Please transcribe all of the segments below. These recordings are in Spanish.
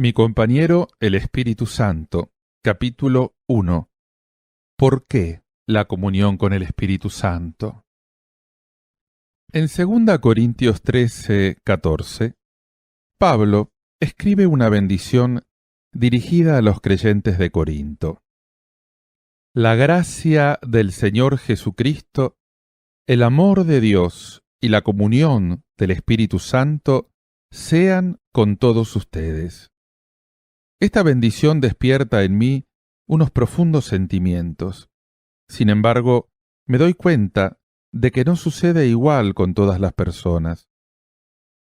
Mi compañero, el Espíritu Santo, capítulo 1. ¿Por qué la comunión con el Espíritu Santo? En 2 Corintios 13:14, Pablo escribe una bendición dirigida a los creyentes de Corinto. La gracia del Señor Jesucristo, el amor de Dios y la comunión del Espíritu Santo sean con todos ustedes. Esta bendición despierta en mí unos profundos sentimientos. Sin embargo, me doy cuenta de que no sucede igual con todas las personas.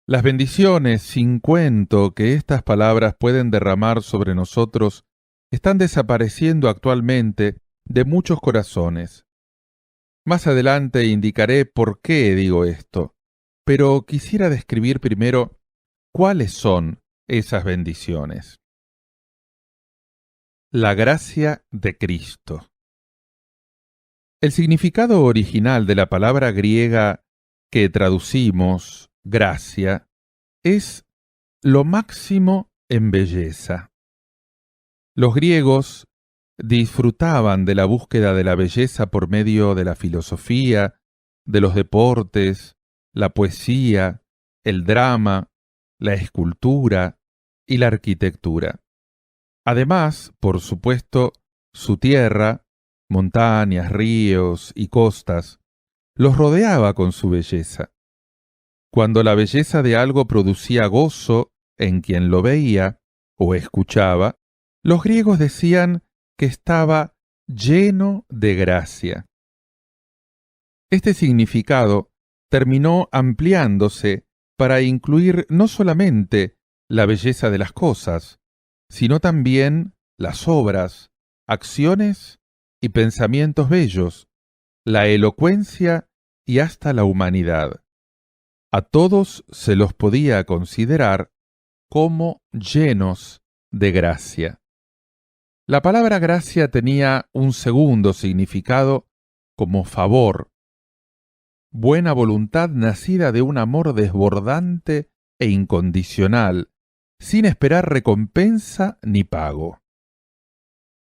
Las bendiciones sin cuento que estas palabras pueden derramar sobre nosotros están desapareciendo actualmente de muchos corazones. Más adelante indicaré por qué digo esto, pero quisiera describir primero cuáles son esas bendiciones. La gracia de Cristo. El significado original de la palabra griega que traducimos gracia es lo máximo en belleza. Los griegos disfrutaban de la búsqueda de la belleza por medio de la filosofía, de los deportes, la poesía, el drama, la escultura y la arquitectura. Además, por supuesto, su tierra, montañas, ríos y costas, los rodeaba con su belleza. Cuando la belleza de algo producía gozo en quien lo veía o escuchaba, los griegos decían que estaba lleno de gracia. Este significado terminó ampliándose para incluir no solamente la belleza de las cosas, sino también las obras, acciones y pensamientos bellos, la elocuencia y hasta la humanidad. A todos se los podía considerar como llenos de gracia. La palabra gracia tenía un segundo significado como favor, buena voluntad nacida de un amor desbordante e incondicional, sin esperar recompensa ni pago.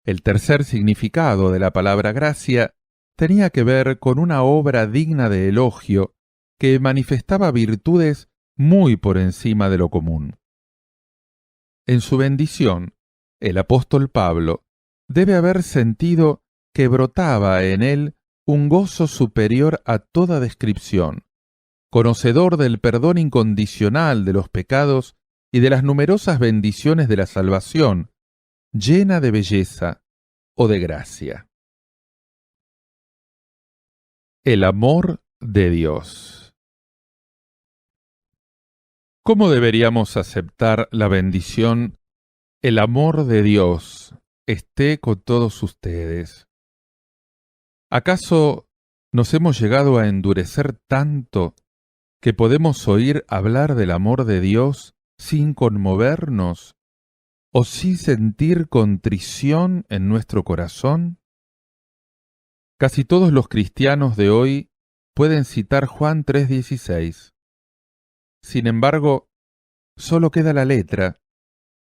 El tercer significado de la palabra gracia tenía que ver con una obra digna de elogio que manifestaba virtudes muy por encima de lo común. En su bendición, el apóstol Pablo debe haber sentido que brotaba en él un gozo superior a toda descripción, conocedor del perdón incondicional de los pecados y de las numerosas bendiciones de la salvación, llena de belleza o de gracia. El amor de Dios. ¿Cómo deberíamos aceptar la bendición "el amor de Dios esté con todos ustedes"? ¿Acaso nos hemos llegado a endurecer tanto que podemos oír hablar del amor de Dios sin conmovernos o sin sentir contrición en nuestro corazón? Casi todos los cristianos de hoy pueden citar Juan 3:16. Sin embargo, solo queda la letra,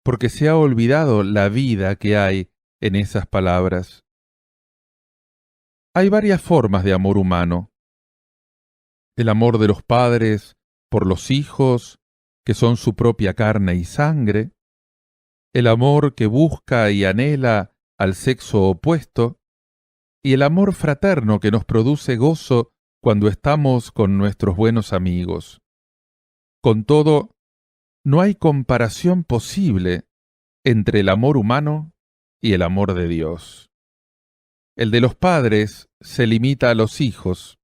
porque se ha olvidado la vida que hay en esas palabras. Hay varias formas de amor humano. El amor de los padres por los hijos, que son su propia carne y sangre. El amor que busca y anhela al sexo opuesto. Y el amor fraterno que nos produce gozo cuando estamos con nuestros buenos amigos. Con todo, no hay comparación posible entre el amor humano y el amor de Dios. El de los padres se limita a los hijos.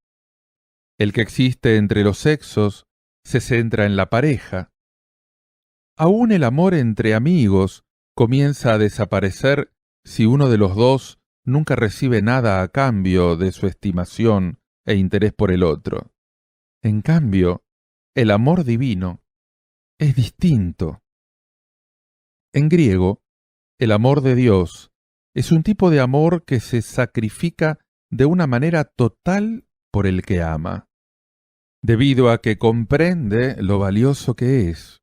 El que existe entre los sexos se centra en la pareja. Aún el amor entre amigos comienza a desaparecer si uno de los dos nunca recibe nada a cambio de su estimación e interés por el otro. En cambio, el amor divino es distinto. En griego, el amor de Dios es un tipo de amor que se sacrifica de una manera total por el que ama, debido a que comprende lo valioso que es.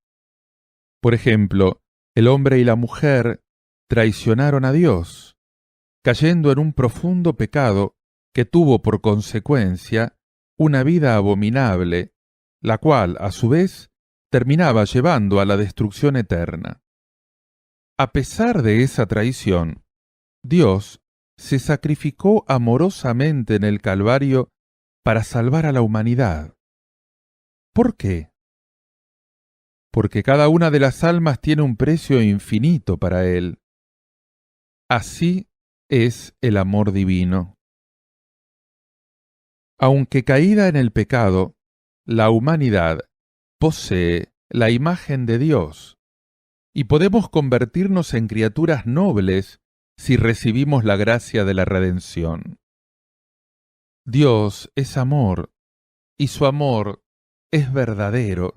Por ejemplo, El hombre y la mujer traicionaron a Dios, cayendo en un profundo pecado que tuvo por consecuencia una vida abominable, la cual, a su vez, terminaba llevando a la destrucción eterna. A pesar de esa traición, Dios se sacrificó amorosamente en el Calvario para salvar a la humanidad. ¿Por qué? Porque cada una de las almas tiene un precio infinito para Él. Así es el amor divino. Aunque caída en el pecado, la humanidad posee la imagen de Dios y podemos convertirnos en criaturas nobles si recibimos la gracia de la redención. Dios es amor y su amor es verdadero.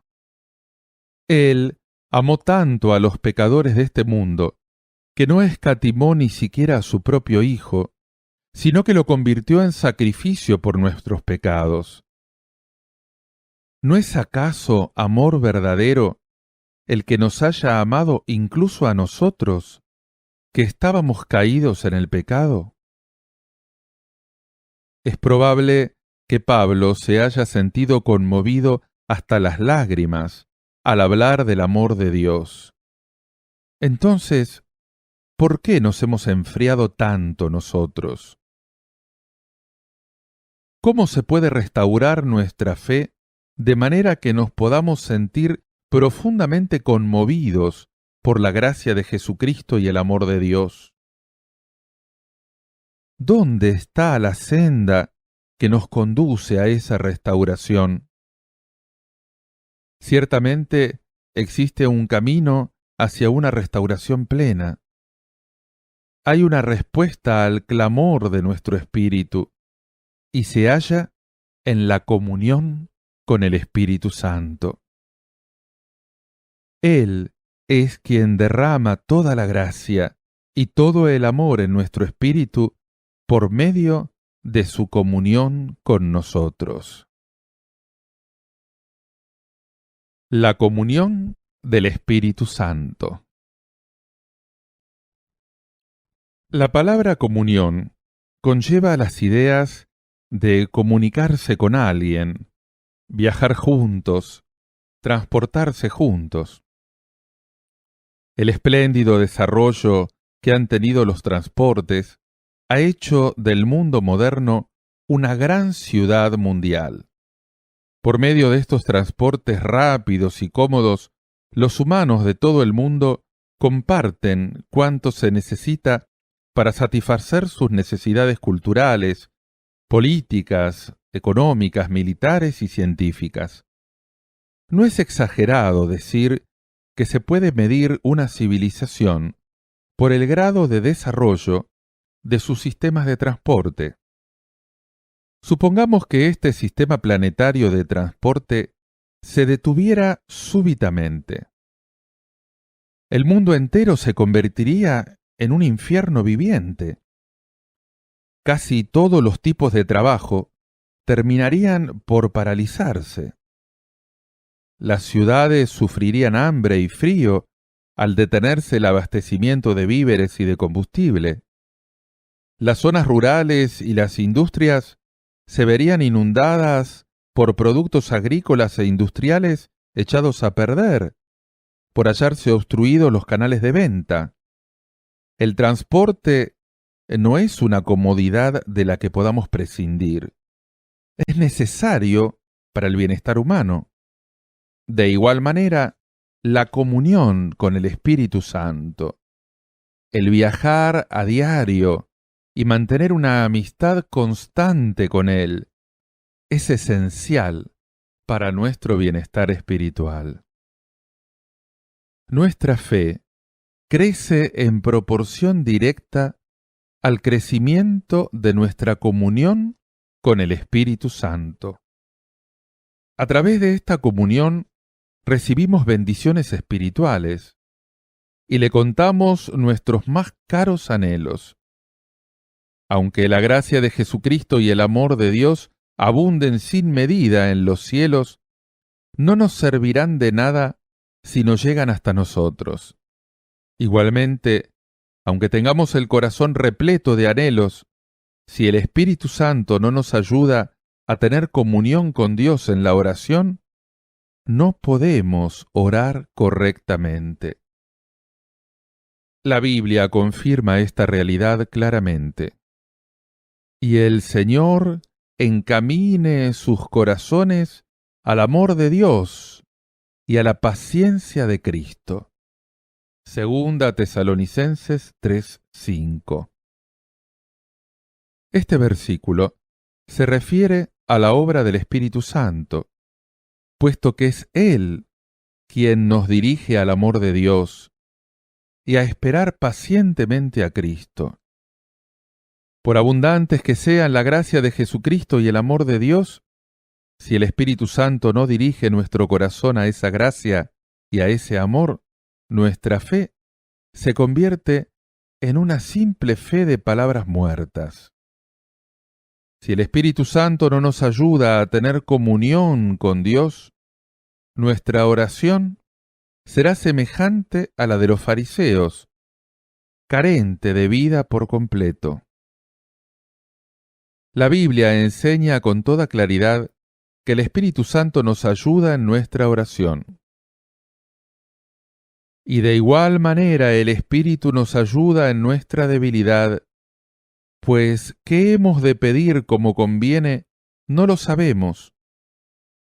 Él amó tanto a los pecadores de este mundo que no escatimó ni siquiera a su propio Hijo, sino que lo convirtió en sacrificio por nuestros pecados. ¿No es acaso amor verdadero el que nos haya amado incluso a nosotros, que estábamos caídos en el pecado? Es probable que Pablo se haya sentido conmovido hasta las lágrimas al hablar del amor de Dios. Entonces, ¿por qué nos hemos enfriado tanto nosotros? ¿Cómo se puede restaurar nuestra fe de manera que nos podamos sentir profundamente conmovidos por la gracia de Jesucristo y el amor de Dios? ¿Dónde está la senda que nos conduce a esa restauración? Ciertamente existe un camino hacia una restauración plena. Hay una respuesta al clamor de nuestro espíritu y se halla en la comunión con el Espíritu Santo. Él es quien derrama toda la gracia y todo el amor en nuestro espíritu por medio de su comunión con nosotros. La comunión del Espíritu Santo. La palabra comunión conlleva las ideas de comunicarse con alguien, viajar juntos, transportarse juntos. El espléndido desarrollo que han tenido los transportes ha hecho del mundo moderno una gran ciudad mundial. Por medio de estos transportes rápidos y cómodos, los humanos de todo el mundo comparten cuanto se necesita para satisfacer sus necesidades culturales, políticas, económicas, militares y científicas. No es exagerado decir que se puede medir una civilización por el grado de desarrollo de sus sistemas de transporte. Supongamos que este sistema planetario de transporte se detuviera súbitamente. El mundo entero se convertiría en un infierno viviente. Casi todos los tipos de trabajo terminarían por paralizarse. Las ciudades sufrirían hambre y frío al detenerse el abastecimiento de víveres y de combustible. Las zonas rurales y las industrias se verían inundadas por productos agrícolas e industriales echados a perder, por hallarse obstruidos los canales de venta. El transporte no es una comodidad de la que podamos prescindir. Es necesario para el bienestar humano. De igual manera, la comunión con el Espíritu Santo, el viajar a diario y mantener una amistad constante con Él, es esencial para nuestro bienestar espiritual. Nuestra fe crece en proporción directa al crecimiento de nuestra comunión con el Espíritu Santo. A través de esta comunión recibimos bendiciones espirituales y le contamos nuestros más caros anhelos. Aunque la gracia de Jesucristo y el amor de Dios abunden sin medida en los cielos, no nos servirán de nada si no llegan hasta nosotros. Igualmente, aunque tengamos el corazón repleto de anhelos, si el Espíritu Santo no nos ayuda a tener comunión con Dios en la oración, no podemos orar correctamente. La Biblia confirma esta realidad claramente. Y el Señor encamine sus corazones al amor de Dios y a la paciencia de Cristo. Segunda Tesalonicenses 3:5. Este versículo se refiere a la obra del Espíritu Santo, puesto que es Él quien nos dirige al amor de Dios y a esperar pacientemente a Cristo. Por abundantes que sean la gracia de Jesucristo y el amor de Dios, si el Espíritu Santo no dirige nuestro corazón a esa gracia y a ese amor, nuestra fe se convierte en una simple fe de palabras muertas. Si el Espíritu Santo no nos ayuda a tener comunión con Dios, nuestra oración será semejante a la de los fariseos, carente de vida por completo. La Biblia enseña con toda claridad que el Espíritu Santo nos ayuda en nuestra oración. Y de igual manera el Espíritu nos ayuda en nuestra debilidad, pues ¿qué hemos de pedir como conviene? No lo sabemos,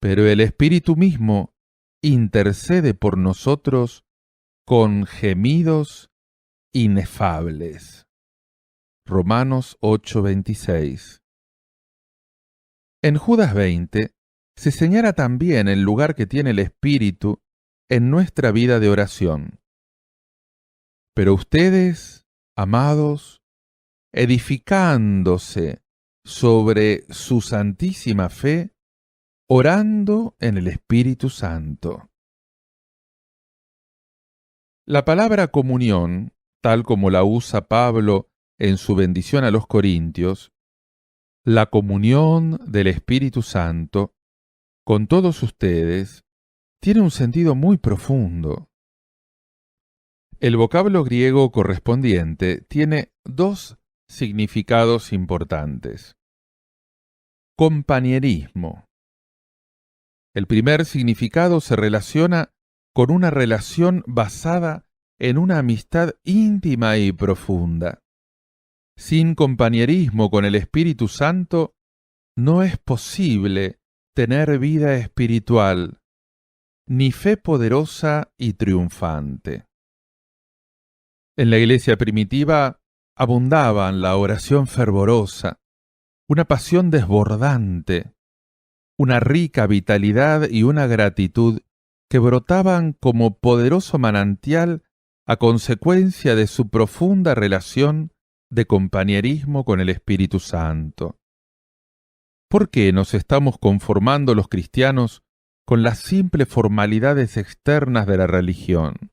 pero el Espíritu mismo intercede por nosotros con gemidos inefables. Romanos 8:26. En Judas 20 se señala también el lugar que tiene el Espíritu en nuestra vida de oración. Pero ustedes, amados, edificándose sobre su santísima fe, orando en el Espíritu Santo. La palabra comunión, tal como la usa Pablo en su bendición a los Corintios, la comunión del Espíritu Santo con todos ustedes, tiene un sentido muy profundo. El vocablo griego correspondiente tiene dos significados importantes. Compañerismo. El primer significado se relaciona con una relación basada en una amistad íntima y profunda. Sin compañerismo con el Espíritu Santo, no es posible tener vida espiritual, ni fe poderosa y triunfante. En la iglesia primitiva abundaban la oración fervorosa, una pasión desbordante, una rica vitalidad y una gratitud que brotaban como poderoso manantial a consecuencia de su profunda relación de compañerismo con el Espíritu Santo. ¿Por qué nos estamos conformando los cristianos con las simples formalidades externas de la religión,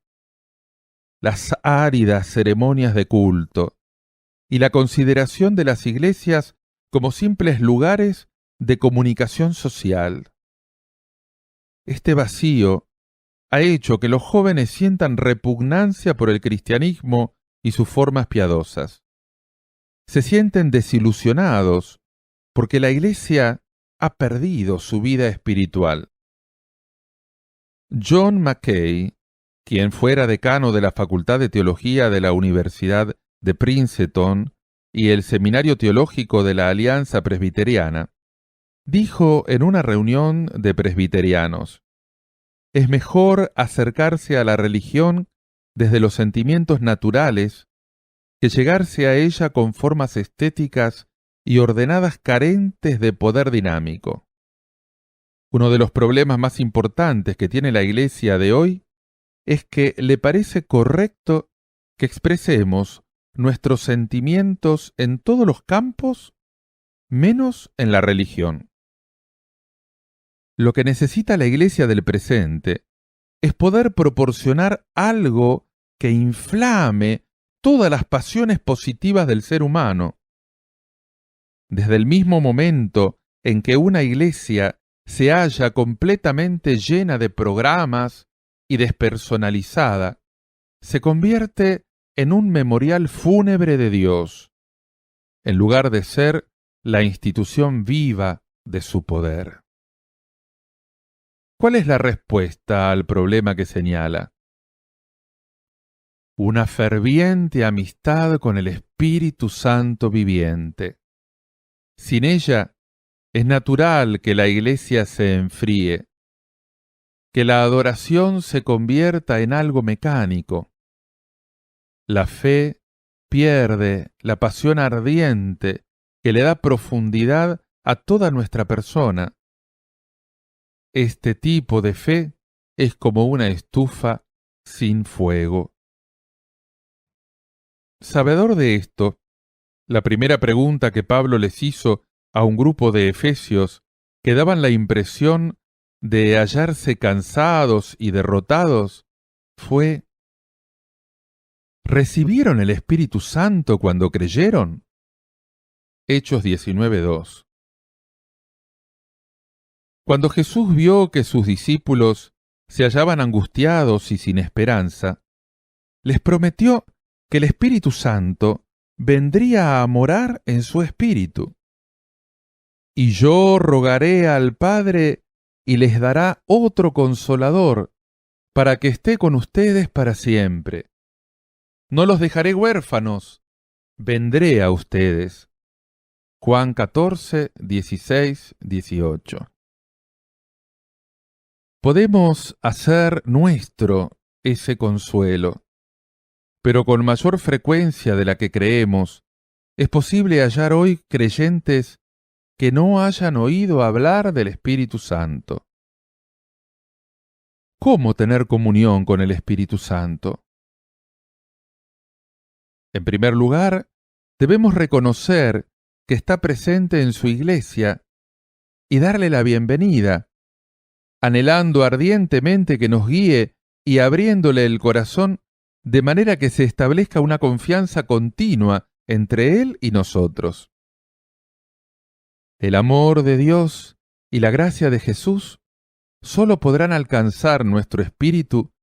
las áridas ceremonias de culto y la consideración de las iglesias como simples lugares de comunicación social? Este vacío ha hecho que los jóvenes sientan repugnancia por el cristianismo y sus formas piadosas. Se sienten desilusionados porque la iglesia ha perdido su vida espiritual. John Mackay, quien fuera decano de la Facultad de Teología de la Universidad de Princeton y el Seminario Teológico de la Alianza Presbiteriana, dijo en una reunión de presbiterianos: es mejor acercarse a la religión desde los sentimientos naturales que llegarse a ella con formas estéticas y ordenadas carentes de poder dinámico. Uno de los problemas más importantes que tiene la Iglesia de hoy es que le parece correcto que expresemos nuestros sentimientos en todos los campos, menos en la religión. Lo que necesita la Iglesia del presente es poder proporcionar algo que inflame todas las pasiones positivas del ser humano. Desde el mismo momento en que una iglesia se halla completamente llena de programas y despersonalizada, se convierte en un memorial fúnebre de Dios, en lugar de ser la institución viva de su poder. ¿Cuál es la respuesta al problema que señala? Una ferviente amistad con el Espíritu Santo viviente. Sin ella, es natural que la Iglesia se enfríe, que la adoración se convierta en algo mecánico. La fe pierde la pasión ardiente que le da profundidad a toda nuestra persona. Este tipo de fe es como una estufa sin fuego. Sabedor de esto, la primera pregunta que Pablo les hizo a un grupo de efesios que daban la impresión de hallarse cansados y derrotados fue: ¿recibieron el Espíritu Santo cuando creyeron? Hechos 19:2. Cuando Jesús vio que sus discípulos se hallaban angustiados y sin esperanza, les prometió que el Espíritu Santo vendría a morar en su espíritu. Y yo rogaré al Padre y les dará otro consolador para que esté con ustedes para siempre. No los dejaré huérfanos, vendré a ustedes. Juan 14, 16, 18. Podemos hacer nuestro ese consuelo, pero con mayor frecuencia de la que creemos, es posible hallar hoy creyentes que no hayan oído hablar del Espíritu Santo. ¿Cómo tener comunión con el Espíritu Santo? En primer lugar, debemos reconocer que está presente en su iglesia y darle la bienvenida, anhelando ardientemente que nos guíe y abriéndole el corazón de manera que se establezca una confianza continua entre Él y nosotros. El amor de Dios y la gracia de Jesús solo podrán alcanzar nuestro espíritu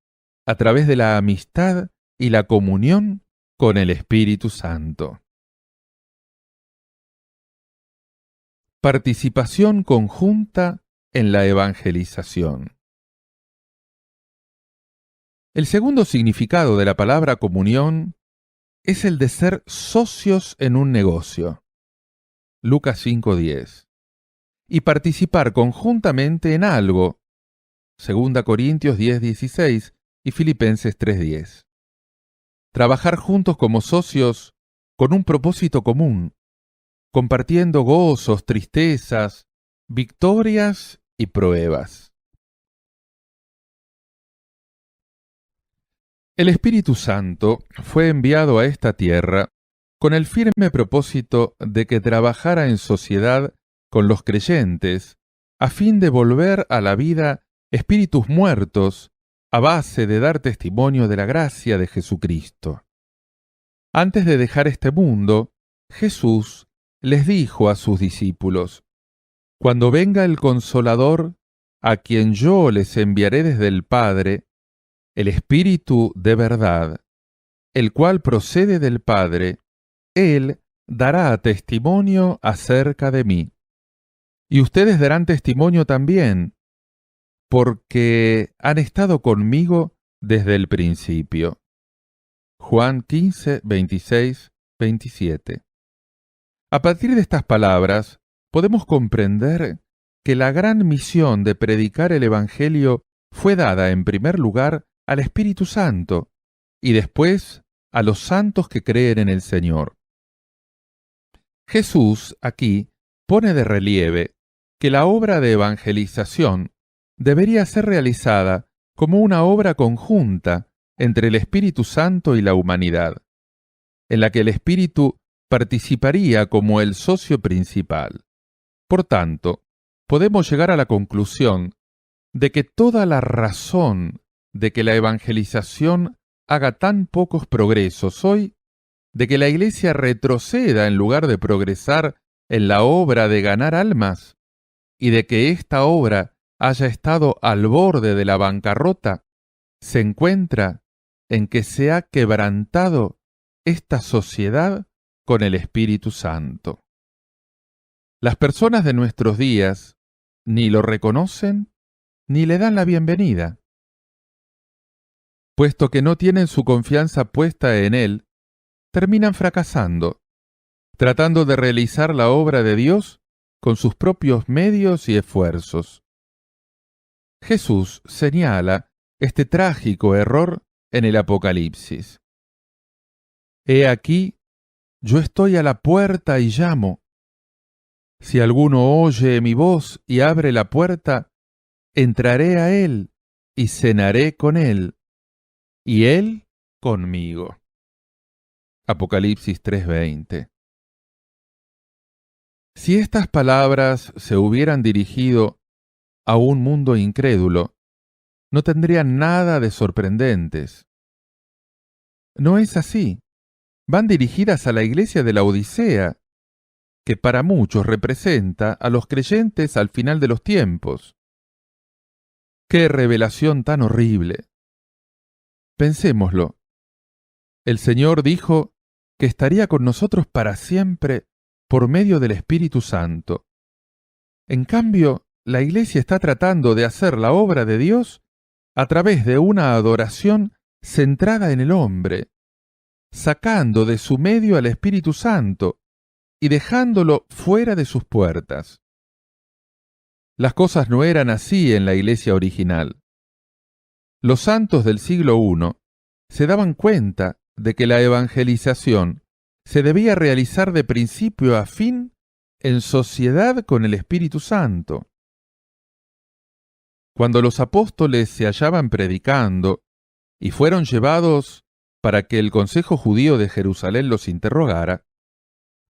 a través de la amistad y la comunión con el Espíritu Santo. Participación conjunta en la evangelización. El segundo significado de la palabra comunión es el de ser socios en un negocio. Lucas 5:10. Y participar conjuntamente en algo. 2 Corintios 10:16 y Filipenses 3:10. Trabajar juntos como socios con un propósito común, compartiendo gozos, tristezas, victorias y pruebas. El Espíritu Santo fue enviado a esta tierra con el firme propósito de que trabajara en sociedad con los creyentes a fin de volver a la vida espíritus muertos a base de dar testimonio de la gracia de Jesucristo. Antes de dejar este mundo, Jesús les dijo a sus discípulos: «Cuando venga el Consolador, a quien yo les enviaré desde el Padre, el Espíritu de verdad, el cual procede del Padre, Él dará testimonio acerca de mí. Y ustedes darán testimonio también, porque han estado conmigo desde el principio». Juan 15, 26, 27. A partir de estas palabras, podemos comprender que la gran misión de predicar el Evangelio fue dada en primer lugar al Espíritu Santo y después a los santos que creen en el Señor. Jesús aquí pone de relieve que la obra de evangelización debería ser realizada como una obra conjunta entre el Espíritu Santo y la humanidad, en la que el Espíritu participaría como el socio principal. Por tanto, podemos llegar a la conclusión de que toda la razón de que la evangelización haga tan pocos progresos hoy, de que la Iglesia retroceda en lugar de progresar en la obra de ganar almas, y de que esta obra haya estado al borde de la bancarrota, se encuentra en que se ha quebrantado esta sociedad con el Espíritu Santo. Las personas de nuestros días ni lo reconocen ni le dan la bienvenida. Puesto que no tienen su confianza puesta en Él, terminan fracasando, tratando de realizar la obra de Dios con sus propios medios y esfuerzos. Jesús señala este trágico error en el Apocalipsis. He aquí, yo estoy a la puerta y llamo. Si alguno oye mi voz y abre la puerta, entraré a él y cenaré con él, y él conmigo. Apocalipsis 3:20. Si estas palabras se hubieran dirigido a un mundo incrédulo, no tendrían nada de sorprendentes. No es así. Van dirigidas a la iglesia de la Odisea, que para muchos representa a los creyentes al final de los tiempos. ¡Qué revelación tan horrible! Pensémoslo. El Señor dijo que estaría con nosotros para siempre por medio del Espíritu Santo. En cambio, la iglesia está tratando de hacer la obra de Dios a través de una adoración centrada en el hombre, sacando de su medio al Espíritu Santo y dejándolo fuera de sus puertas. Las cosas no eran así en la iglesia original. Los santos del siglo I se daban cuenta de que la evangelización se debía realizar de principio a fin en sociedad con el Espíritu Santo. Cuando los apóstoles se hallaban predicando y fueron llevados para que el Consejo Judío de Jerusalén los interrogara,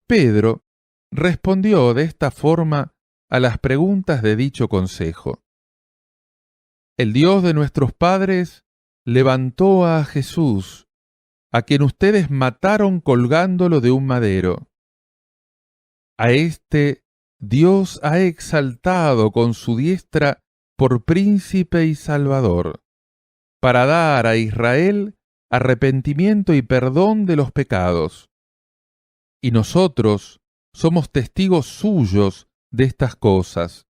Pedro respondió de esta forma a las preguntas de dicho consejo. El Dios de nuestros padres levantó a Jesús, a quien ustedes mataron colgándolo de un madero. A éste Dios ha exaltado con su diestra por príncipe y salvador, para dar a Israel arrepentimiento y perdón de los pecados. Y nosotros somos testigos suyos de estas cosas,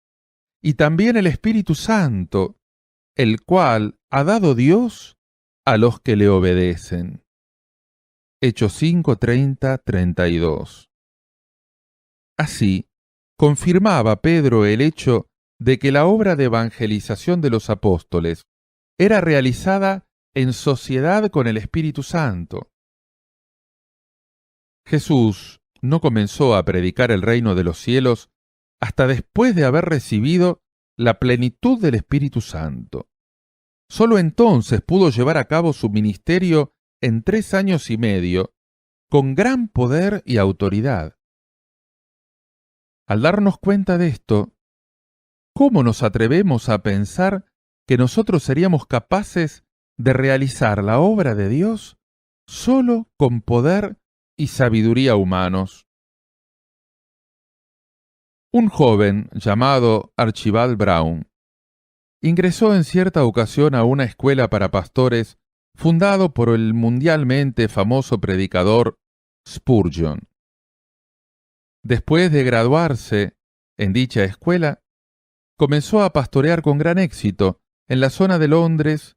y también el Espíritu Santo, el cual ha dado Dios a los que le obedecen. Hechos 5, 30, 32. Así, confirmaba Pedro el hecho de que la obra de evangelización de los apóstoles era realizada en sociedad con el Espíritu Santo. Jesús no comenzó a predicar el reino de los cielos hasta después de haber recibido la plenitud del Espíritu Santo. Solo entonces pudo llevar a cabo su ministerio en 3 años y medio, con gran poder y autoridad. Al darnos cuenta de esto, ¿cómo nos atrevemos a pensar que nosotros seríamos capaces de realizar la obra de Dios solo con poder y sabiduría humanos? Un joven llamado Archibald Brown ingresó en cierta ocasión a una escuela para pastores fundado por el mundialmente famoso predicador Spurgeon. Después de graduarse en dicha escuela, comenzó a pastorear con gran éxito en la zona de Londres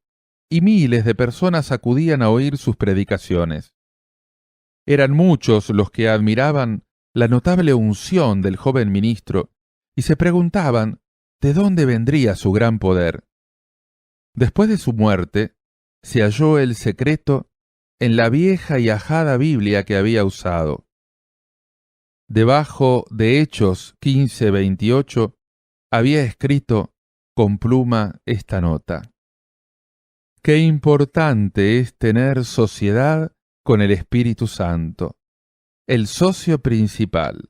y miles de personas acudían a oír sus predicaciones. Eran muchos los que admiraban la notable unción del joven ministro y se preguntaban de dónde vendría su gran poder. Después de su muerte, se halló el secreto en la vieja y ajada Biblia que había usado. Debajo de Hechos 15:28 había escrito con pluma esta nota: Qué importante es tener sociedad con el Espíritu Santo, el socio principal.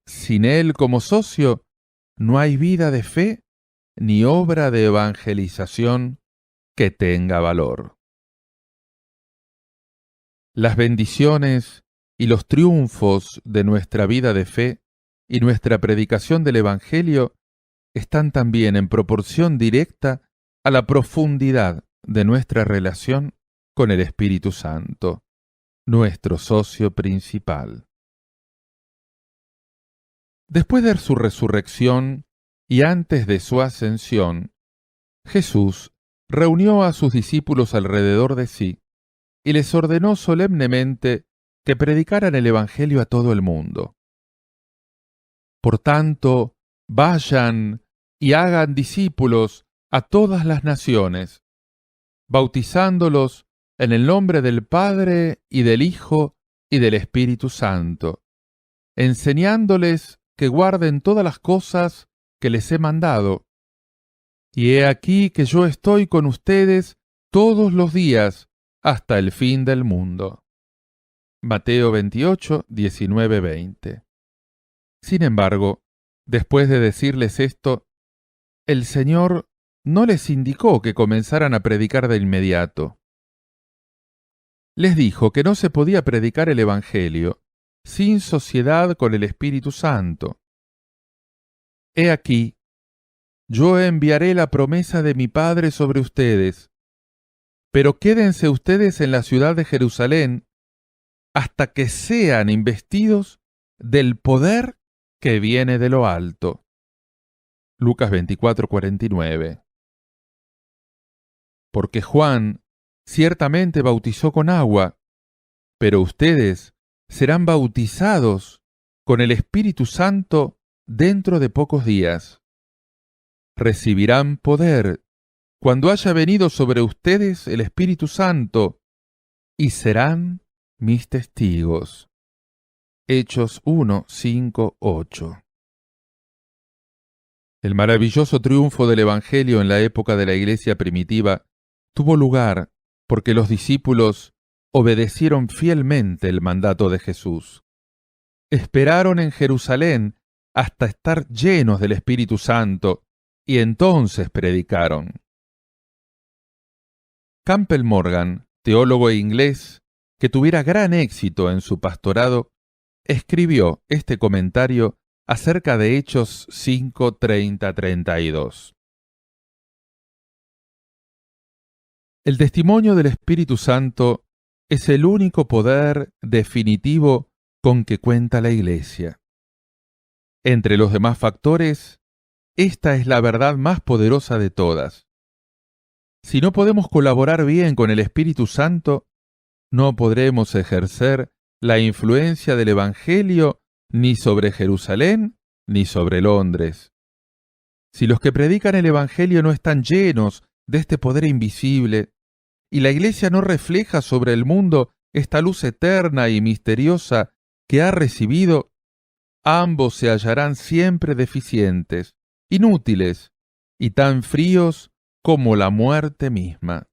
Sin él como socio, no hay vida de fe ni obra de evangelización que tenga valor. Las bendiciones y los triunfos de nuestra vida de fe y nuestra predicación del Evangelio están también en proporción directa a la profundidad de nuestra relación con el Espíritu Santo, nuestro socio principal. Después de su resurrección y antes de su ascensión, Jesús reunió a sus discípulos alrededor de sí y les ordenó solemnemente que predicaran el Evangelio a todo el mundo. Por tanto, vayan y hagan discípulos a todas las naciones, bautizándolos en el nombre del Padre y del Hijo y del Espíritu Santo, enseñándoles que guarden todas las cosas que les he mandado. Y he aquí que yo estoy con ustedes todos los días hasta el fin del mundo. Mateo 28, 19, 20. Sin embargo, después de decirles esto, el Señor no les indicó que comenzaran a predicar de inmediato. Les dijo que no se podía predicar el Evangelio sin sociedad con el Espíritu Santo. He aquí, yo enviaré la promesa de mi Padre sobre ustedes, pero quédense ustedes en la ciudad de Jerusalén hasta que sean investidos del poder que viene de lo alto. Lucas 24, 49. Porque Juan ciertamente bautizó con agua, pero ustedes serán bautizados con el Espíritu Santo dentro de pocos días. Recibirán poder cuando haya venido sobre ustedes el Espíritu Santo y serán mis testigos. Hechos 1, 5, 8. El maravilloso triunfo del Evangelio en la época de la Iglesia primitiva tuvo lugar porque los discípulos obedecieron fielmente el mandato de Jesús. Esperaron en Jerusalén hasta estar llenos del Espíritu Santo y entonces predicaron. Campbell Morgan, teólogo inglés que tuviera gran éxito en su pastorado, escribió este comentario acerca de Hechos 5, 30, 32. El testimonio del Espíritu Santo es el único poder definitivo con que cuenta la Iglesia. Entre los demás factores, esta es la verdad más poderosa de todas. Si no podemos colaborar bien con el Espíritu Santo, no podremos ejercer la influencia del Evangelio ni sobre Jerusalén ni sobre Londres. Si los que predican el Evangelio no están llenos de este poder invisible, y la Iglesia no refleja sobre el mundo esta luz eterna y misteriosa que ha recibido, ambos se hallarán siempre deficientes, inútiles y tan fríos como la muerte misma.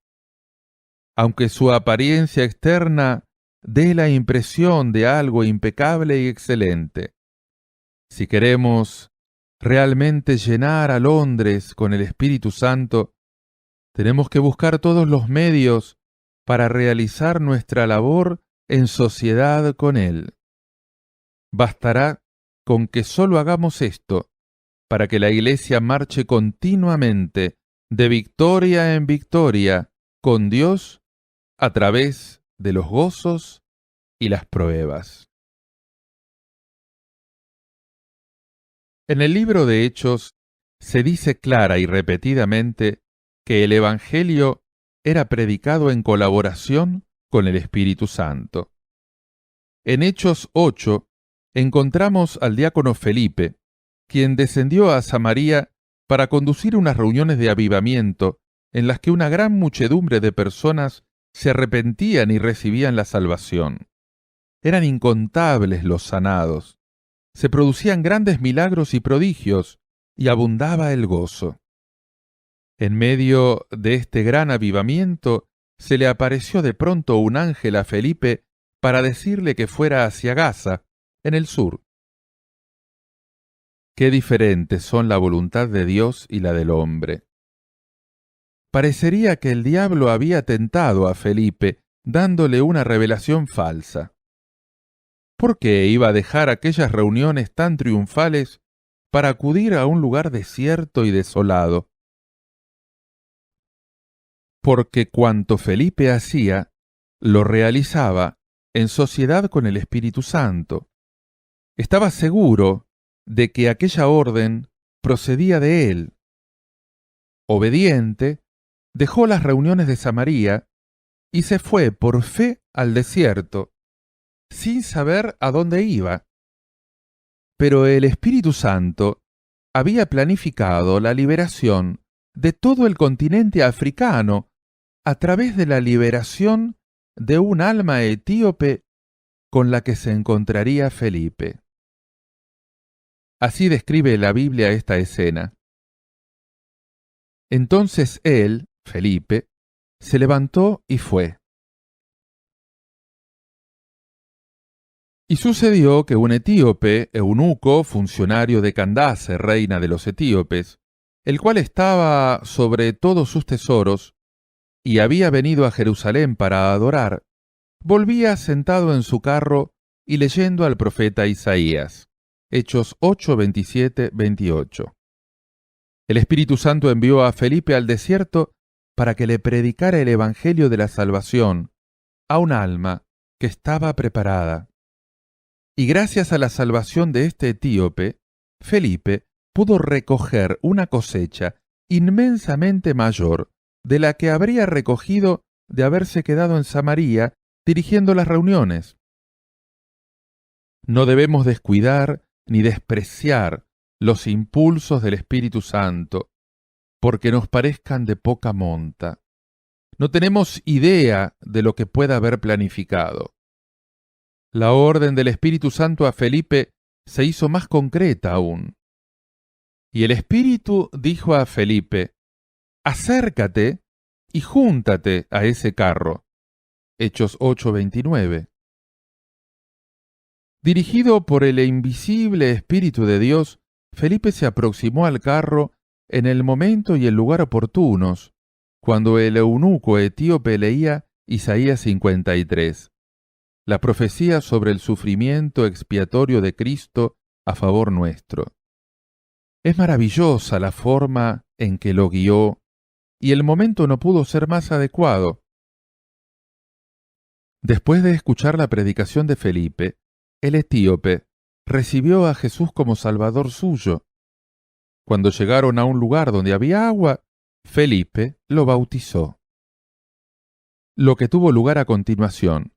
Aunque su apariencia externa dé la impresión de algo impecable y excelente. Si queremos realmente llenar a Londres con el Espíritu Santo, tenemos que buscar todos los medios para realizar nuestra labor en sociedad con Él. Bastará con que solo hagamos esto para que la Iglesia marche continuamente de victoria en victoria con Dios a través de los gozos y las pruebas. En el libro de Hechos se dice clara y repetidamente que el Evangelio era predicado en colaboración con el Espíritu Santo. En Hechos 8 encontramos al diácono Felipe, quien descendió a Samaria para conducir unas reuniones de avivamiento en las que una gran muchedumbre de personas se arrepentían y recibían la salvación. Eran incontables los sanados, se producían grandes milagros y prodigios, y abundaba el gozo. En medio de este gran avivamiento, se le apareció de pronto un ángel a Felipe para decirle que fuera hacia Gaza, en el sur. Qué diferentes son la voluntad de Dios y la del hombre. Parecería que el diablo había tentado a Felipe, dándole una revelación falsa. ¿Por qué iba a dejar aquellas reuniones tan triunfales para acudir a un lugar desierto y desolado? Porque cuanto Felipe hacía lo realizaba en sociedad con el Espíritu Santo. Estaba seguro de que aquella orden procedía de él. Obediente, dejó las reuniones de Samaria y se fue por fe al desierto, sin saber a dónde iba. Pero el Espíritu Santo había planificado la liberación de todo el continente africano a través de la liberación de un alma etíope con la que se encontraría Felipe. Así describe la Biblia esta escena. Entonces él, Felipe, se levantó y fue. Y sucedió que un etíope, eunuco, funcionario de Candace, reina de los etíopes, el cual estaba sobre todos sus tesoros, y había venido a Jerusalén para adorar, volvía sentado en su carro y leyendo al profeta Isaías. Hechos 8, 27, 28. El Espíritu Santo envió a Felipe al desierto para que le predicara el Evangelio de la salvación a un alma que estaba preparada. Y gracias a la salvación de este etíope, Felipe pudo recoger una cosecha inmensamente mayor de la que habría recogido de haberse quedado en Samaria dirigiendo las reuniones. No debemos descuidar ni despreciar los impulsos del Espíritu Santo, porque nos parezcan de poca monta. No tenemos idea de lo que pueda haber planificado. La orden del Espíritu Santo a Felipe se hizo más concreta aún. Y el Espíritu dijo a Felipe: acércate y júntate a ese carro. Hechos 8:29. Dirigido por el invisible Espíritu de Dios, Felipe se aproximó al carro en el momento y el lugar oportunos, cuando el eunuco etíope leía Isaías 53, la profecía sobre el sufrimiento expiatorio de Cristo a favor nuestro. Es maravillosa la forma en que lo guió, y el momento no pudo ser más adecuado. Después de escuchar la predicación de Felipe, el etíope recibió a Jesús como Salvador suyo. Cuando llegaron a un lugar donde había agua, Felipe lo bautizó. Lo que tuvo lugar a continuación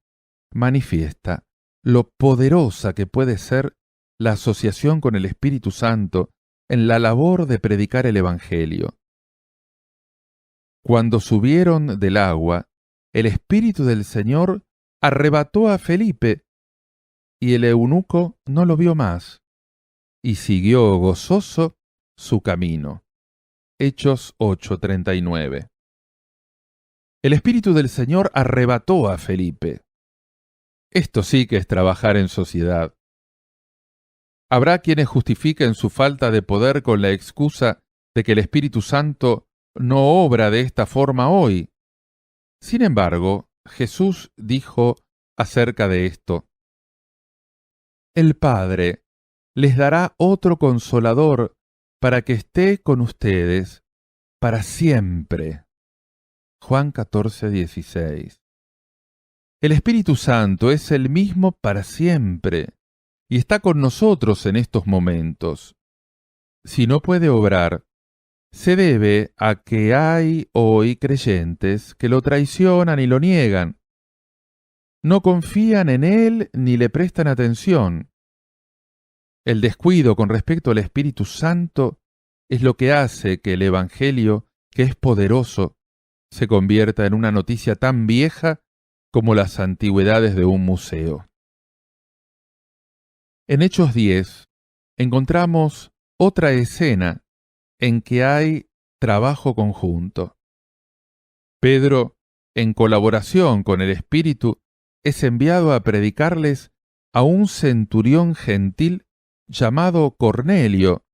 manifiesta lo poderosa que puede ser la asociación con el Espíritu Santo en la labor de predicar el Evangelio. Cuando subieron del agua, el Espíritu del Señor arrebató a Felipe, y el eunuco no lo vio más, y siguió gozoso su camino. Hechos 8:39. El Espíritu del Señor arrebató a Felipe. Esto sí que es trabajar en sociedad. Habrá quienes justifiquen su falta de poder con la excusa de que el Espíritu Santo no obra de esta forma hoy. Sin embargo, Jesús dijo acerca de esto: el Padre les dará otro Consolador para que esté con ustedes para siempre. Juan 14:16. El Espíritu Santo es el mismo para siempre y está con nosotros en estos momentos. Si no puede obrar, se debe a que hay hoy creyentes que lo traicionan y lo niegan. No confían en Él ni le prestan atención. El descuido con respecto al Espíritu Santo es lo que hace que el Evangelio, que es poderoso, se convierta en una noticia tan vieja como las antigüedades de un museo. En Hechos 10 encontramos otra escena en que hay trabajo conjunto. Pedro, en colaboración con el Espíritu, es enviado a predicarles a un centurión gentil llamado Cornelio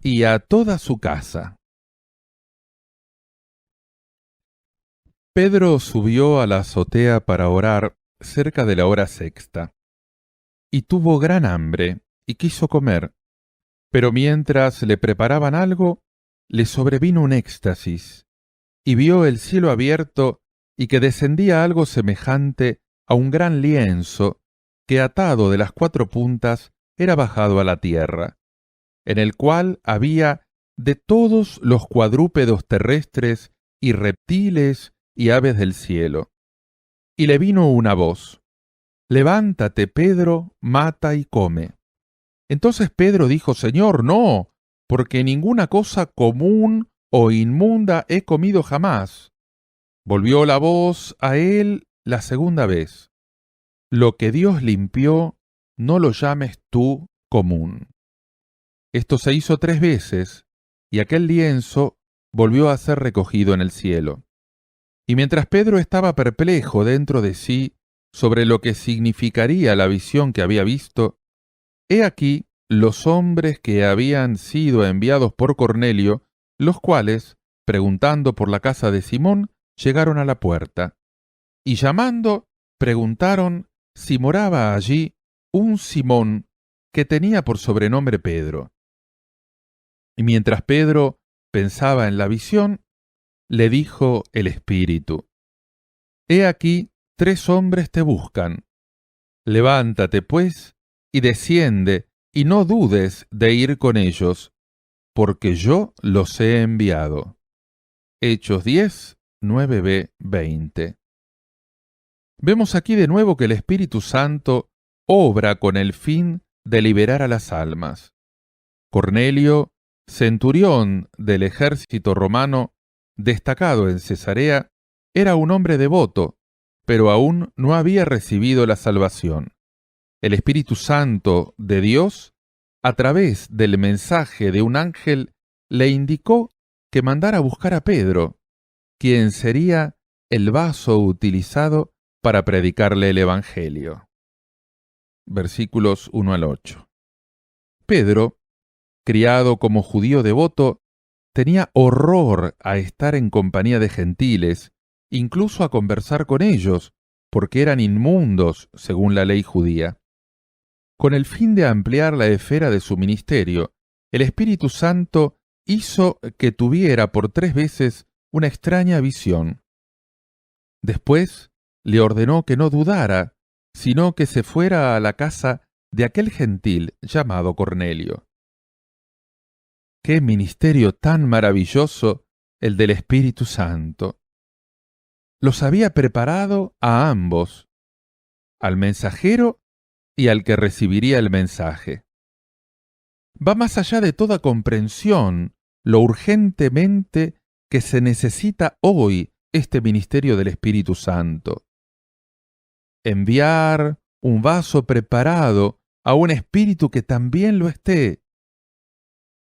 y a toda su casa. Pedro subió a la azotea para orar cerca de la hora sexta, y tuvo gran hambre y quiso comer, pero mientras le preparaban algo, le sobrevino un éxtasis, y vio el cielo abierto y que descendía algo semejante a un gran lienzo que atado de las 4 puntas era bajado a la tierra, en el cual había de todos los cuadrúpedos terrestres y reptiles y aves del cielo. Y le vino una voz: «Levántate, Pedro, mata y come». Entonces Pedro dijo: «Señor, no, porque ninguna cosa común o inmunda he comido jamás». Volvió la voz a él la segunda vez: «Lo que Dios limpió, no lo llames tú común». Esto se hizo 3 veces, y aquel lienzo volvió a ser recogido en el cielo. Y mientras Pedro estaba perplejo dentro de sí sobre lo que significaría la visión que había visto, he aquí los hombres que habían sido enviados por Cornelio, los cuales, preguntando por la casa de Simón, llegaron a la puerta, y llamando, preguntaron si moraba allí un Simón que tenía por sobrenombre Pedro. Y mientras Pedro pensaba en la visión, le dijo el Espíritu: «He aquí 3 hombres te buscan. Levántate, pues, y desciende, y no dudes de ir con ellos, porque yo los he enviado». Hechos 10, 9b, 20. Vemos aquí de nuevo que el Espíritu Santo obra con el fin de liberar a las almas. Cornelio, centurión del ejército romano, destacado en Cesarea, era un hombre devoto, pero aún no había recibido la salvación. El Espíritu Santo de Dios, a través del mensaje de un ángel, le indicó que mandara a buscar a Pedro, quien sería el vaso utilizado para predicarle el Evangelio. Versículos 1 al 8. Pedro, criado como judío devoto, tenía horror a estar en compañía de gentiles, incluso a conversar con ellos, porque eran inmundos según la ley judía. Con el fin de ampliar la esfera de su ministerio, el Espíritu Santo hizo que tuviera por 3 veces una extraña visión. Después le ordenó que no dudara, sino que se fuera a la casa de aquel gentil llamado Cornelio. ¡Qué ministerio tan maravilloso el del Espíritu Santo! Los había preparado a ambos, al mensajero y al que recibiría el mensaje. Va más allá de toda comprensión lo urgentemente que se necesita hoy este ministerio del Espíritu Santo. Enviar un vaso preparado a un espíritu que también lo esté.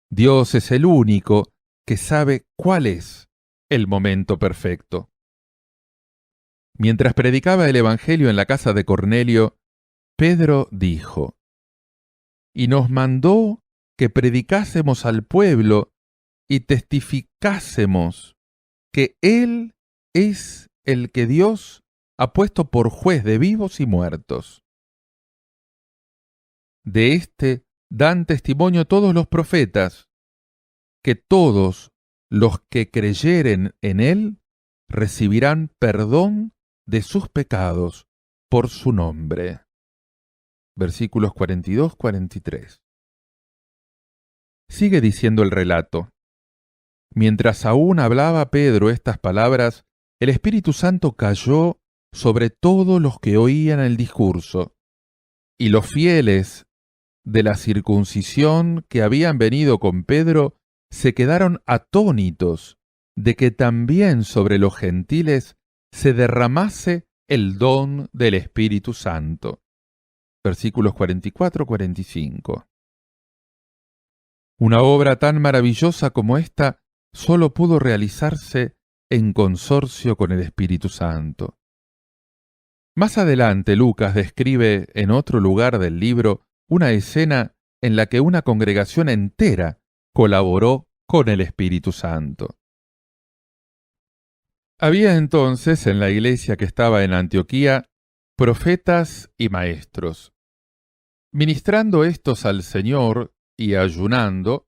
Dios es el único que sabe cuál es el momento perfecto. Mientras predicaba el Evangelio en la casa de Cornelio, Pedro dijo: «Y nos mandó que predicásemos al pueblo y testificásemos que Él es el que Dios ha puesto por juez de vivos y muertos. De éste dan testimonio todos los profetas, que todos los que creyeren en Él recibirán perdón de sus pecados por su nombre». Versículos 42-43. Sigue diciendo el relato: «Mientras aún hablaba Pedro estas palabras, el Espíritu Santo cayó sobre todos los que oían el discurso, y los fieles de la circuncisión que habían venido con Pedro se quedaron atónitos de que también sobre los gentiles se derramase el don del Espíritu Santo». Versículos 44-45. Una obra tan maravillosa como esta solo pudo realizarse en consorcio con el Espíritu Santo. Más adelante, Lucas describe en otro lugar del libro una escena en la que una congregación entera colaboró con el Espíritu Santo. Había entonces en la iglesia que estaba en Antioquía profetas y maestros. Ministrando estos al Señor y ayunando,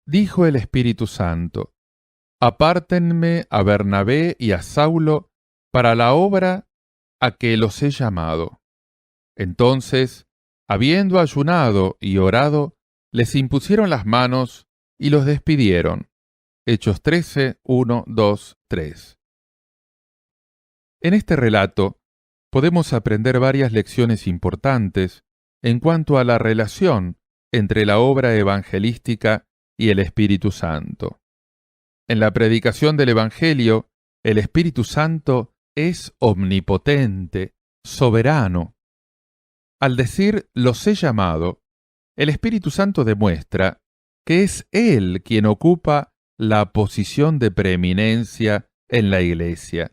dijo el Espíritu Santo: «Apártenme a Bernabé y a Saulo para la obra a que los he llamado. Entonces, habiendo ayunado y orado, les impusieron las manos y los despidieron. Hechos 13, 1, 2, 3. En este relato podemos aprender varias lecciones importantes en cuanto a la relación entre la obra evangelística y el Espíritu Santo. En la predicación del Evangelio, el Espíritu Santo es omnipotente, soberano. Al decir los he llamado, el Espíritu Santo demuestra que es Él quien ocupa la posición de preeminencia en la Iglesia,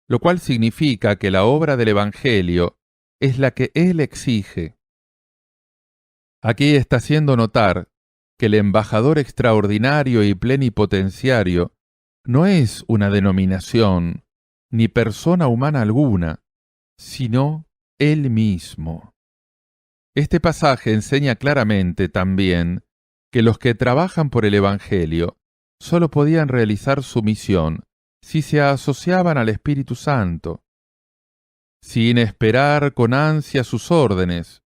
lo cual significa que la obra del Evangelio es la que Él exige. Aquí está haciendo notar que el embajador extraordinario y plenipotenciario no es una denominación ni persona humana alguna, sino Él mismo. Este pasaje enseña claramente también que los que trabajan por el Evangelio solo podían realizar su misión si se asociaban al Espíritu Santo, sin esperar con ansia sus órdenes,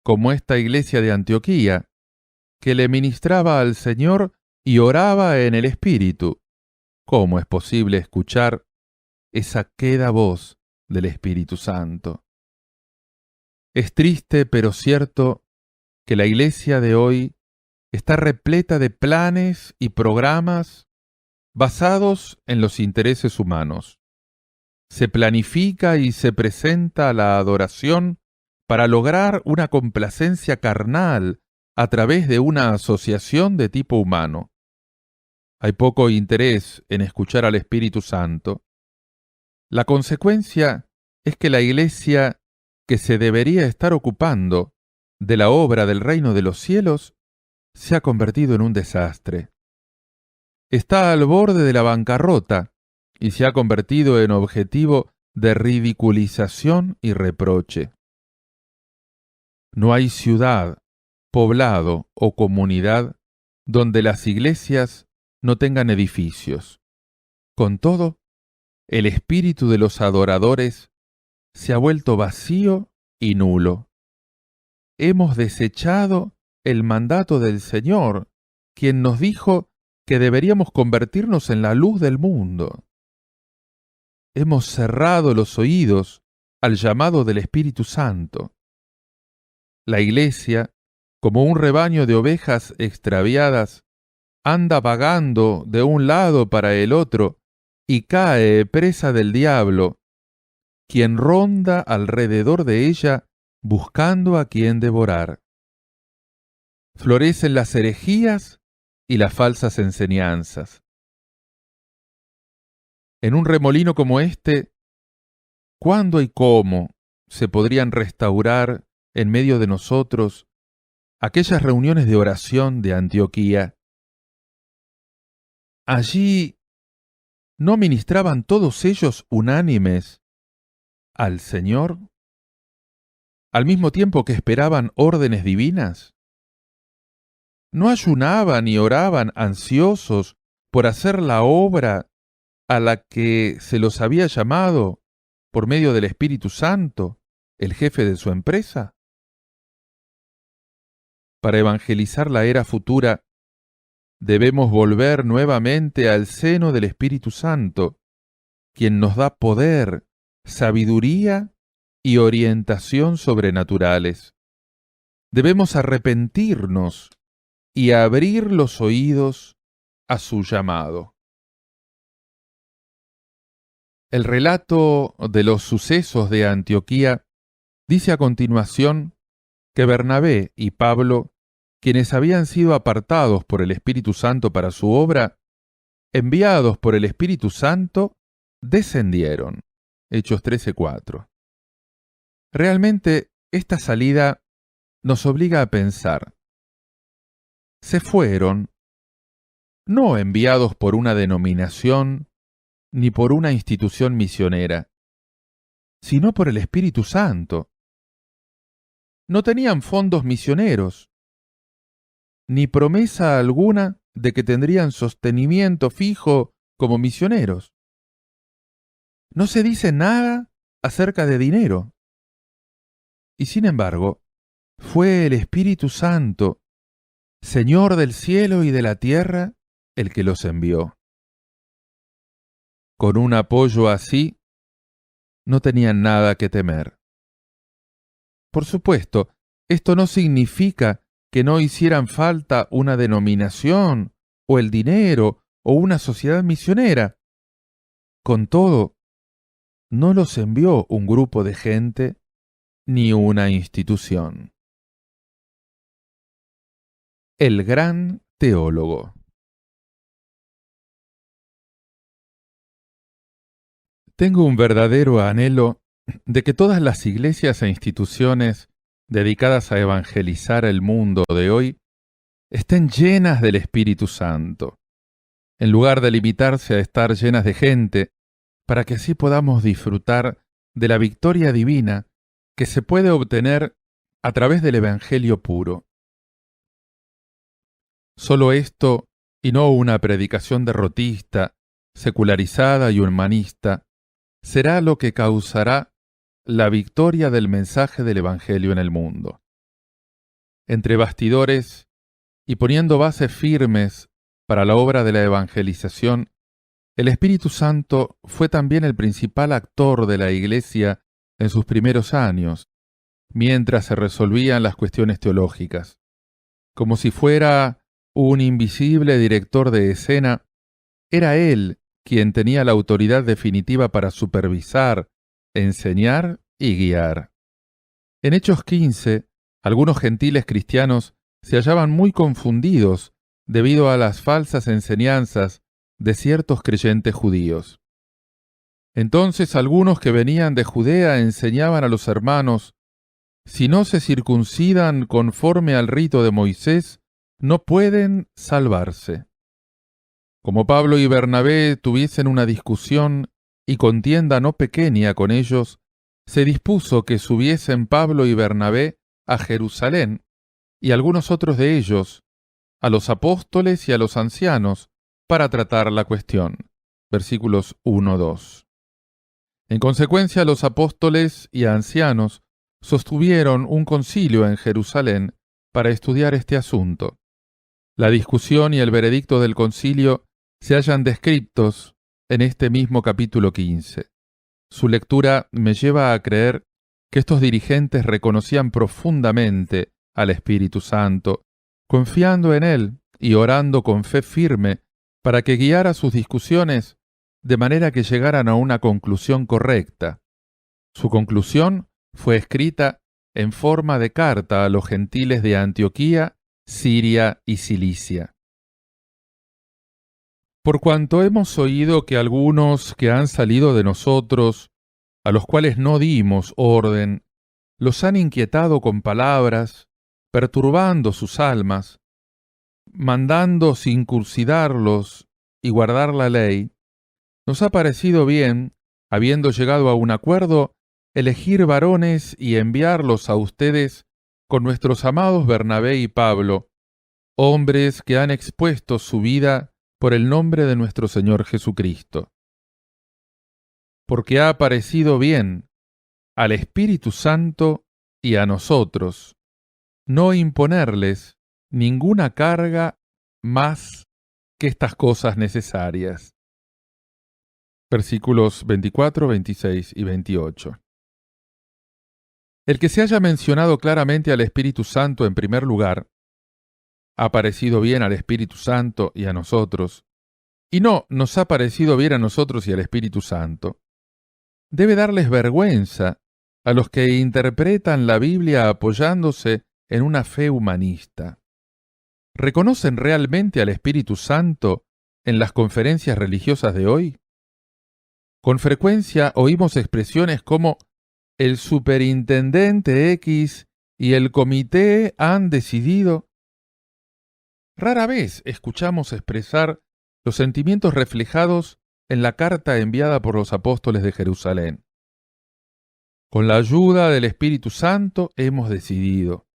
como esta iglesia de Antioquía, que le ministraba al Señor y oraba en el Espíritu. ¿Cómo es posible escuchar esa queda voz del Espíritu Santo? Es triste, pero cierto, que la iglesia de hoy está repleta de planes y programas basados en los intereses humanos. Se planifica y se presenta la adoración para lograr una complacencia carnal a través de una asociación de tipo humano. Hay poco interés en escuchar al Espíritu Santo. La consecuencia es que la iglesia, que se debería estar ocupando de la obra del reino de los cielos, se ha convertido en un desastre. Está al borde de la bancarrota y se ha convertido en objetivo de ridiculización y reproche. No hay ciudad, poblado o comunidad donde las iglesias no tengan edificios. Con todo, el espíritu de los adoradores se ha vuelto vacío y nulo. Hemos desechado el mandato del Señor, quien nos dijo que deberíamos convertirnos en la luz del mundo. Hemos cerrado los oídos al llamado del Espíritu Santo. La iglesia, como un rebaño de ovejas extraviadas, anda vagando de un lado para el otro y cae presa del diablo, quien ronda alrededor de ella buscando a quien devorar. Florecen las herejías y las falsas enseñanzas. En un remolino como este, ¿cuándo y cómo se podrían restaurar en medio de nosotros aquellas reuniones de oración de Antioquía? Allí ¿no ministraban todos ellos unánimes al Señor, al mismo tiempo que esperaban órdenes divinas? ¿No ayunaban y oraban ansiosos por hacer la obra a la que se los había llamado por medio del Espíritu Santo, el jefe de su empresa? Para evangelizar la era futura, debemos volver nuevamente al seno del Espíritu Santo, quien nos da poder, sabiduría y orientación sobrenaturales. Debemos arrepentirnos y abrir los oídos a su llamado. El relato de los sucesos de Antioquía dice a continuación que Bernabé y Pablo, quienes habían sido apartados por el Espíritu Santo para su obra, enviados por el Espíritu Santo, descendieron. Hechos 13:4. Realmente, esta salida nos obliga a pensar. Se fueron, no enviados por una denominación ni por una institución misionera, sino por el Espíritu Santo. No tenían fondos misioneros, ni promesa alguna de que tendrían sostenimiento fijo como misioneros. no se dice nada acerca de dinero. Y sin embargo, fue el Espíritu Santo, Señor del cielo y de la tierra, el que los envió. Con un apoyo así, no tenían nada que temer. Por supuesto, esto no significa que no hicieran falta una denominación, o el dinero, o una sociedad misionera. Con todo, no los envió un grupo de gente ni una institución. El gran teólogo. Tengo un verdadero anhelo de que todas las iglesias e instituciones dedicadas a evangelizar el mundo de hoy estén llenas del Espíritu Santo, en lugar de limitarse a estar llenas de gente, para que así podamos disfrutar de la victoria divina que se puede obtener a través del Evangelio puro. Solo esto, y no una predicación derrotista, secularizada y humanista, será lo que causará la victoria del mensaje del Evangelio en el mundo. Entre bastidores y poniendo bases firmes para la obra de la evangelización, el Espíritu Santo fue también el principal actor de la Iglesia en sus primeros años, mientras se resolvían las cuestiones teológicas. Como si fuera un invisible director de escena, era Él quien tenía la autoridad definitiva para supervisar, enseñar y guiar. En Hechos 15, algunos gentiles cristianos se hallaban muy confundidos debido a las falsas enseñanzas de ciertos creyentes judíos. Entonces algunos que venían de Judea enseñaban a los hermanos: si no se circuncidan conforme al rito de Moisés, no pueden salvarse. Como Pablo y Bernabé tuviesen una discusión y contienda no pequeña con ellos, se dispuso que subiesen Pablo y Bernabé a Jerusalén, y algunos otros de ellos, a los apóstoles y a los ancianos, para tratar la cuestión. Versículos 1-2. En consecuencia, los apóstoles y ancianos sostuvieron un concilio en Jerusalén para estudiar este asunto. La discusión y el veredicto del concilio se hallan descritos en este mismo capítulo 15. Su lectura me lleva a creer que estos dirigentes reconocían profundamente al Espíritu Santo, confiando en Él y orando con fe firme para que guiara sus discusiones de manera que llegaran a una conclusión correcta. Su conclusión fue escrita en forma de carta a los gentiles de Antioquía, Siria y Cilicia. Por cuanto hemos oído que algunos que han salido de nosotros, a los cuales no dimos orden, los han inquietado con palabras, perturbando sus almas, mandando circuncidarlos y guardar la ley, nos ha parecido bien, habiendo llegado a un acuerdo, elegir varones y enviarlos a ustedes con nuestros amados Bernabé y Pablo, hombres que han expuesto su vida por el nombre de nuestro Señor Jesucristo. Porque ha parecido bien al Espíritu Santo y a nosotros no imponerles ninguna carga más que estas cosas necesarias. Versículos 24, 26 y 28. El que se haya mencionado claramente al Espíritu Santo en primer lugar, ha parecido bien al Espíritu Santo y a nosotros, y no nos ha parecido bien a nosotros y al Espíritu Santo, debe darles vergüenza a los que interpretan la Biblia apoyándose en una fe humanista. ¿Reconocen realmente al Espíritu Santo en las conferencias religiosas de hoy? Con frecuencia oímos expresiones como el superintendente X y el comité han decidido. Rara vez escuchamos expresar los sentimientos reflejados en la carta enviada por los apóstoles de Jerusalén. Con la ayuda del Espíritu Santo hemos decidido.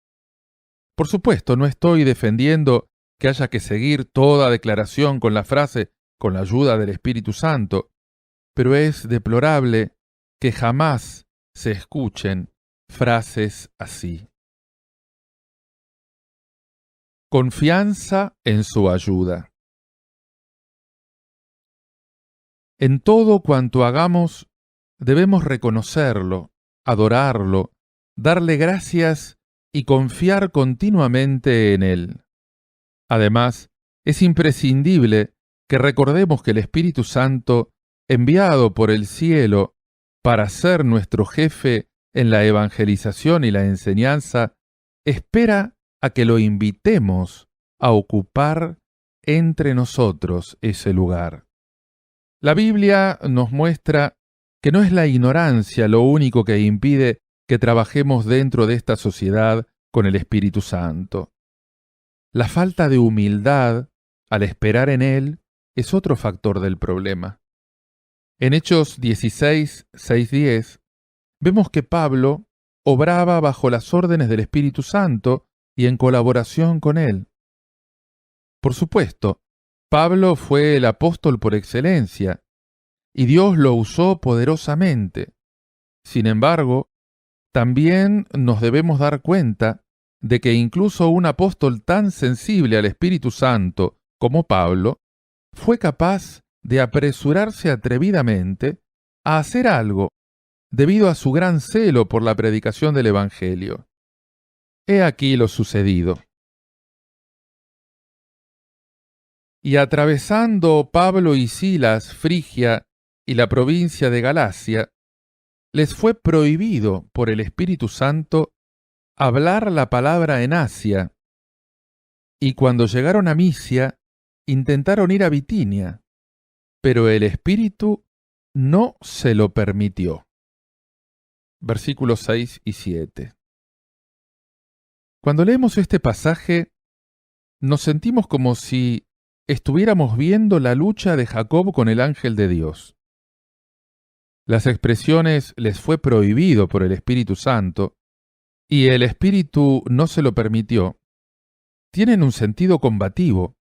Por supuesto, no estoy defendiendo que haya que seguir toda declaración con la frase «con la ayuda del Espíritu Santo», pero es deplorable que jamás se escuchen frases así. Confianza en su ayuda. En todo cuanto hagamos, debemos reconocerlo, adorarlo, darle gracias y confiar continuamente en Él. Además, es imprescindible que recordemos que el Espíritu Santo, enviado por el cielo para ser nuestro jefe en la evangelización y la enseñanza, espera a que lo invitemos a ocupar entre nosotros ese lugar. La Biblia nos muestra que no es la ignorancia lo único que impide que trabajemos dentro de esta sociedad con el Espíritu Santo. La falta de humildad al esperar en Él es otro factor del problema. En Hechos 16, 6-10, vemos que Pablo obraba bajo las órdenes del Espíritu Santo y en colaboración con Él. Por supuesto, Pablo fue el apóstol por excelencia, y Dios lo usó poderosamente. Sin embargo, también nos debemos dar cuenta de que incluso un apóstol tan sensible al Espíritu Santo como Pablo fue capaz de apresurarse atrevidamente a hacer algo debido a su gran celo por la predicación del Evangelio. He aquí lo sucedido. Y atravesando Pablo y Silas Frigia y la provincia de Galacia, les fue prohibido por el Espíritu Santo hablar la palabra en Asia, y cuando llegaron a Misia, intentaron ir a Bitinia, pero el Espíritu no se lo permitió. Versículos 6 y 7. Cuando leemos este pasaje, nos sentimos como si estuviéramos viendo la lucha de Jacob con el ángel de Dios. Las expresiones les fue prohibido por el Espíritu Santo y el Espíritu no se lo permitió, tienen un sentido combativo.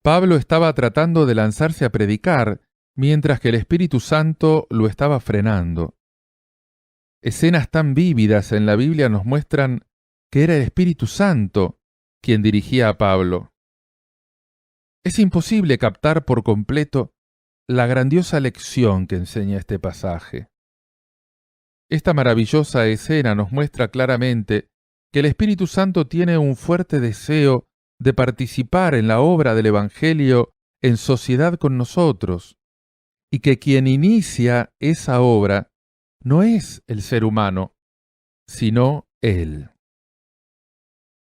Pablo estaba tratando de lanzarse a predicar, mientras que el Espíritu Santo lo estaba frenando. Escenas tan vívidas en la Biblia nos muestran que era el Espíritu Santo quien dirigía a Pablo. Es imposible captar por completo la grandiosa lección que enseña este pasaje. Esta maravillosa escena nos muestra claramente que el Espíritu Santo tiene un fuerte deseo de participar en la obra del Evangelio en sociedad con nosotros, y que quien inicia esa obra no es el ser humano, sino Él.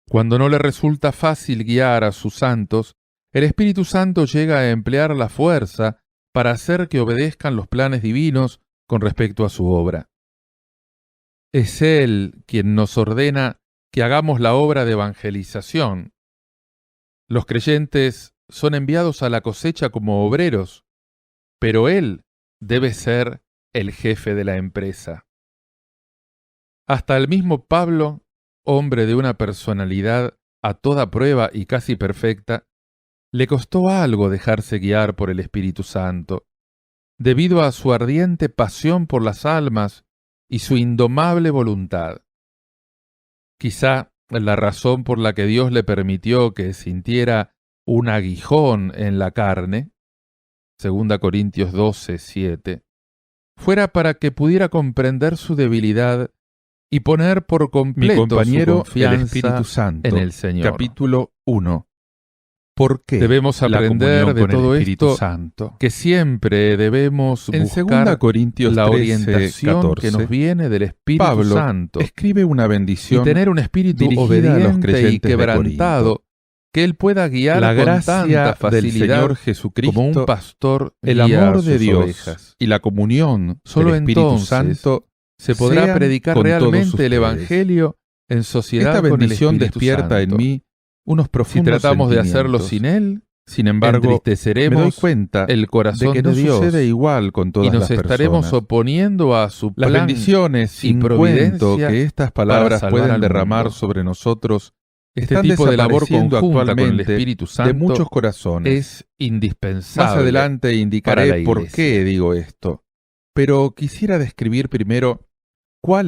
Cuando no le resulta fácil guiar a sus santos, el Espíritu Santo llega a emplear la fuerza para hacer que obedezcan los planes divinos con respecto a su obra. Es Él quien nos ordena que hagamos la obra de evangelización. Los creyentes son enviados a la cosecha como obreros, pero Él debe ser el jefe de la empresa. Hasta el mismo Pablo, hombre de una personalidad a toda prueba y casi perfecta, le costó algo dejarse guiar por el Espíritu Santo, debido a su ardiente pasión por las almas y su indomable voluntad. Quizá la razón por la que Dios le permitió que sintiera un aguijón en la carne, 2 Corintios 12, 7, fuera para que pudiera comprender su debilidad y poner por completo su confianza el Espíritu Santo, en el Señor. Capítulo 1. ¿Por qué debemos aprender de todo esto Santo? que siempre debemos En buscar 2 Corintios la 13, orientación 14, que nos viene del Espíritu Pablo Santo escribe una y bendición tener un espíritu dirigida obediente a los creyentes y quebrantado que Él pueda guiar La con gracia tanta del facilidad Señor Jesucristo, como un pastor el guía amor a de sus Dios ovejas. y la comunión Solo del Espíritu entonces Santo se podrá sean predicar con todos realmente el ustedes. Evangelio en sociedad Esta con el bendición Espíritu despierta en Santo. mí unos Si profundos tratamos de hacerlo sentimientos. sin Él, Sin embargo, me doy entristeceremos cuenta el de corazón que de no Dios sucede igual con todas y nos las estaremos personas. oponiendo a su Las plan bendiciones y sin cuento providencia que estas palabras salvar pueden al derramar mundo. sobre nosotros Este están tipo de labor desapareciendo conjunta con el actualmente Espíritu de Santo muchos corazones. es indispensable. Más adelante para indicaré la por Iglesia. qué digo esto, pero quisiera describir primero cuál